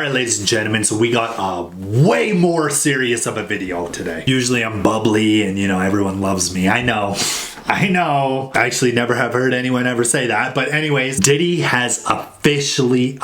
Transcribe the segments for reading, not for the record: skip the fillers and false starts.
Alright, ladies and gentlemen, so we got a way more serious of a video today. Usually I'm bubbly and, you know, everyone loves me. I know. I actually never have heard anyone ever say that. But anyways, Diddy has officially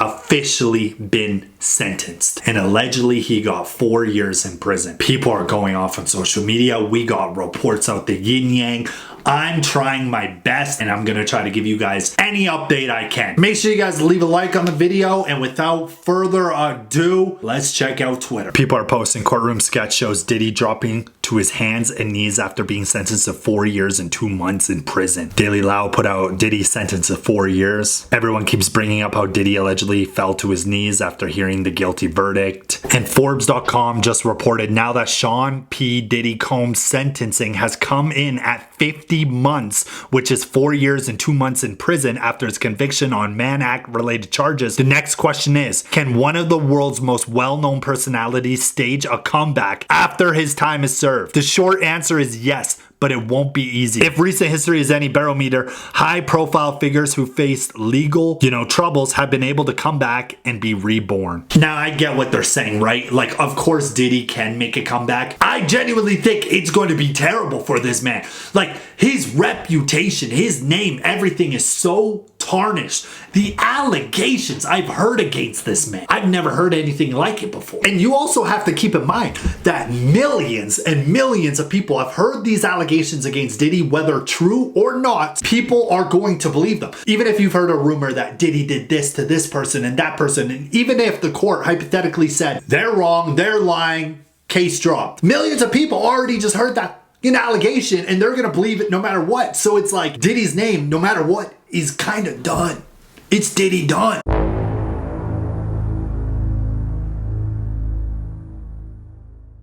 been sentenced. And allegedly he got 4 years in prison. People are going off on social media. We got reports out the yin yang. I'm trying my best and I'm gonna try to give you guys any update I can. Make sure you guys leave a like on the video, and without further ado, let's check out Twitter. People are posting courtroom sketch shows Diddy dropping to his hands and knees after being sentenced to 4 years and 2 months in prison. Daily Lao put out Diddy sentenced to 4 years. Everyone keeps bringing up how Diddy allegedly fell to his knees after hearing the guilty verdict. And Forbes.com just reported now that Sean P. Diddy Combs' sentencing has come in at 50 months, which is 4 years and 2 months in prison after his conviction on Mann Act related charges. The next question is, can one of the world's most well-known personalities stage a comeback after his time is served? The short answer is yes, but it won't be easy. If recent history is any barometer, high-profile figures who faced legal, troubles have been able to come back and be reborn. Now, I get what they're saying, right? Like, of course, Diddy can make a comeback. I genuinely think it's going to be terrible for this man. Like, his reputation, his name, everything is so tarnished. The allegations I've heard against this man, I've never heard anything like it before. And you also have to keep in mind that millions and millions of people have heard these allegations against Diddy, whether true or not. People are going to believe them. Even if you've heard a rumor that Diddy did this to this person and that person, and even if the court hypothetically said they're wrong, they're lying, case dropped. Millions of people already just heard that allegation and they're gonna believe it no matter what. So it's like Diddy's name, no matter what, is kind of done. It's Diddy done.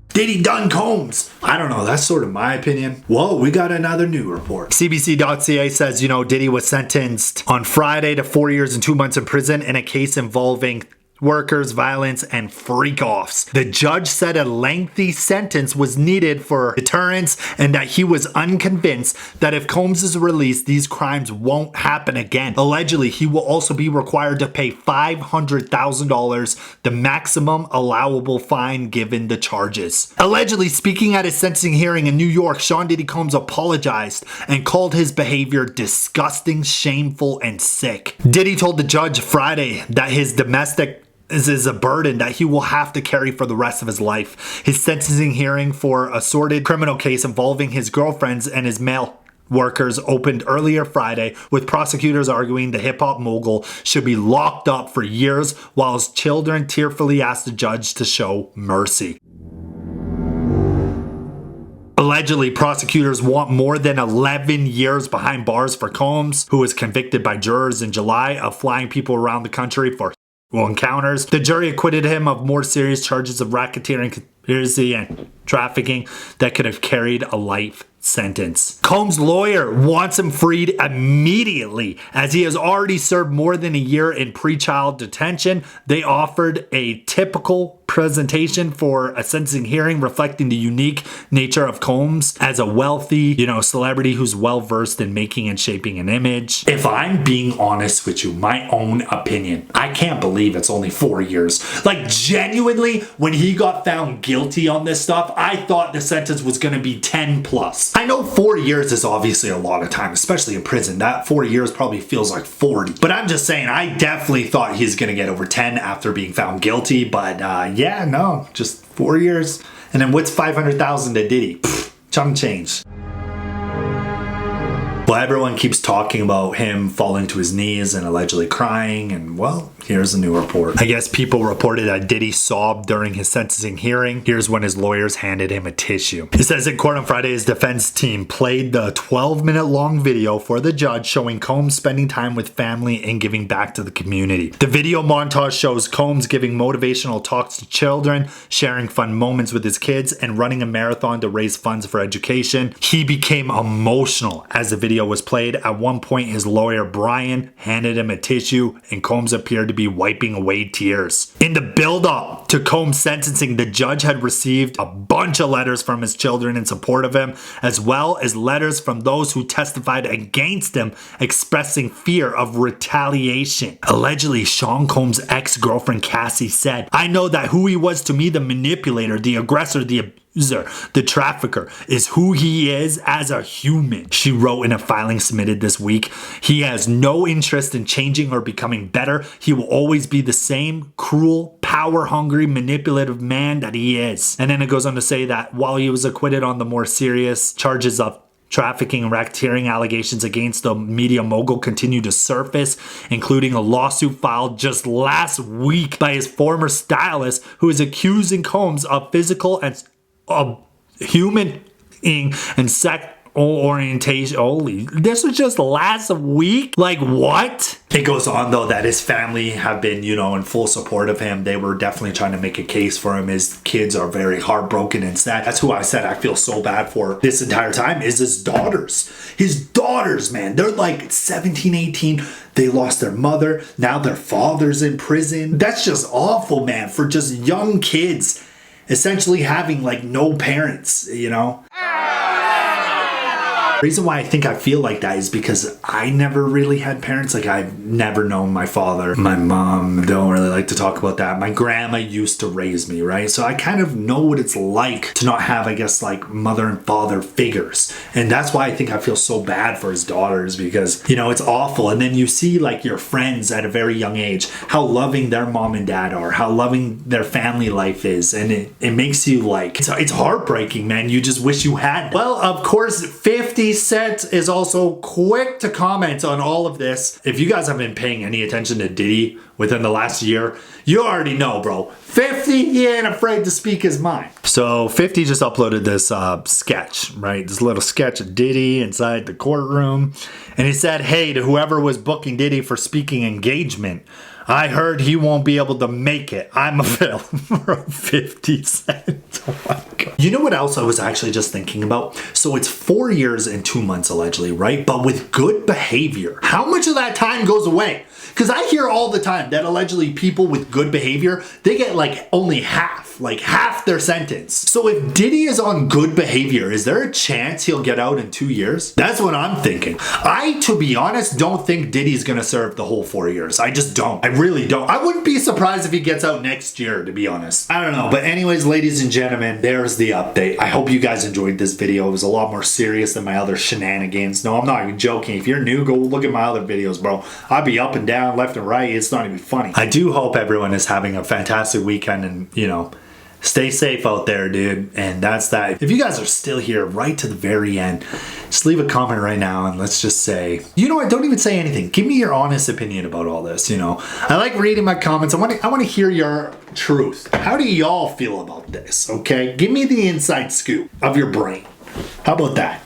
Diddy done Combs. I don't know, that's sort of my opinion. Whoa, we got another new report. CBC.ca says, Diddy was sentenced on Friday to 4 years and 2 months in prison in a case involving workers, violence, and freak-offs. The judge said a lengthy sentence was needed for deterrence and that he was unconvinced that if Combs is released, these crimes won't happen again. Allegedly, he will also be required to pay $500,000, the maximum allowable fine given the charges. Allegedly, speaking at his sentencing hearing in New York, Sean Diddy Combs apologized and called his behavior disgusting, shameful, and sick. Diddy told the judge Friday that his domestic is a burden that he will have to carry for the rest of his life. His sentencing hearing for a sordid criminal case involving his girlfriends and his male workers opened earlier Friday, with prosecutors arguing the hip-hop mogul should be locked up for years while his children tearfully asked the judge to show mercy. Allegedly, prosecutors want more than 11 years behind bars for Combs, who was convicted by jurors in July of flying people around the country for encounters. The jury acquitted him of more serious charges of racketeering, conspiracy, and trafficking that could have carried a life sentence. Combs' lawyer wants him freed immediately, as he has already served more than a year in pretrial detention. They offered a typical presentation for a sentencing hearing reflecting the unique nature of Combs as a wealthy, celebrity who's well-versed in making and shaping an image. If I'm being honest with you, my own opinion, I can't believe it's only 4 years. Like, genuinely, when he got found guilty on this stuff, I thought the sentence was going to be 10 plus. I know 4 years is obviously a lot of time, especially in prison. That 4 years probably feels like 40. But I'm just saying, I definitely thought he's going to get over 10 after being found guilty. But yeah, no, just 4 years. And then what's 500,000 to Diddy? Chunk change. Well, everyone keeps talking about him falling to his knees and allegedly crying, and well, here's a new report. I guess people reported that Diddy sobbed during his sentencing hearing. Here's when his lawyers handed him a tissue. It says in court on Friday, his defense team played the 12-minute long video for the judge showing Combs spending time with family and giving back to the community. The video montage shows Combs giving motivational talks to children, sharing fun moments with his kids, and running a marathon to raise funds for education. He became emotional as the video was played. At one point, his lawyer Brian handed him a tissue and Combs appeared to be wiping away tears. In the build-up to Combs' sentencing, the judge had received a bunch of letters from his children in support of him, as well as letters from those who testified against him, expressing fear of retaliation. Allegedly, Sean Combs' ex-girlfriend Cassie said, "I know that who he was to me, the manipulator, the aggressor, the abuser, the trafficker, is who he is as a human." She wrote in a filing submitted this week, "He has no interest in changing or becoming better. He will always be the same cruel, power-hungry, manipulative man that he is." And then it goes on to say that while he was acquitted on the more serious charges of trafficking and racketeering, allegations against the media mogul continue to surface, including a lawsuit filed just last week by his former stylist, who is accusing Combs of physical and human and sex orientation. Holy, this was just last week? Like, what? It goes on though that his family have been, in full support of him. They were definitely trying to make a case for him. His kids are very heartbroken and sad. That's who I said I feel so bad for this entire time, is his daughters. His daughters, man, they're like 17, 18. They lost their mother. Now their father's in prison. That's just awful, man, for just young kids essentially having like no parents, The reason why I think I feel like that is because I never really had parents. Like, I've never known my father. My mom don't really like to talk about that. My grandma used to raise me, right? So I kind of know what it's like to not have, I guess, like mother and father figures. And that's why I think I feel so bad for his daughters, because, it's awful. And then you see like your friends at a very young age, how loving their mom and dad are, how loving their family life is. And it makes you like, it's heartbreaking, man. You just wish you had. Well, of course, 50 Cent is also quick to comment on all of this. If you guys have been paying any attention to Diddy within the last year, you already know, bro. 50, he ain't afraid to speak his mind. So 50 just uploaded this sketch, right? This little sketch of Diddy inside the courtroom. And he said, "Hey, to whoever was booking Diddy for speaking engagement, I heard he won't be able to make it. I'm available for 50 Cent. Oh my God. You know what else I was actually just thinking about? So it's 4 years and 2 months allegedly, right? But with good behavior, how much of that time goes away? Because I hear all the time that allegedly people with good behavior, they get like only half their sentence. So if Diddy is on good behavior, is there a chance he'll get out in 2 years? That's what I'm thinking. I, to be honest, don't think Diddy's gonna serve the whole 4 years. I just don't. I really don't. I wouldn't be surprised if he gets out next year, to be honest. I don't know. But anyways, ladies and gentlemen, there's the update. I hope you guys enjoyed this video. It was a lot more serious than my other shenanigans. No, I'm not even joking. If you're new, go look at my other videos, bro. I'd be up and down, left and right. It's not even funny. I do hope everyone is having a fantastic weekend and, stay safe out there, dude. And that's that. If you guys are still here right to the very end, just leave a comment right now and let's just say, you know what, don't even say anything. Give me your honest opinion about all this, I like reading my comments. I want to hear your truth. How do y'all feel about this, okay? Give me the inside scoop of your brain. How about that?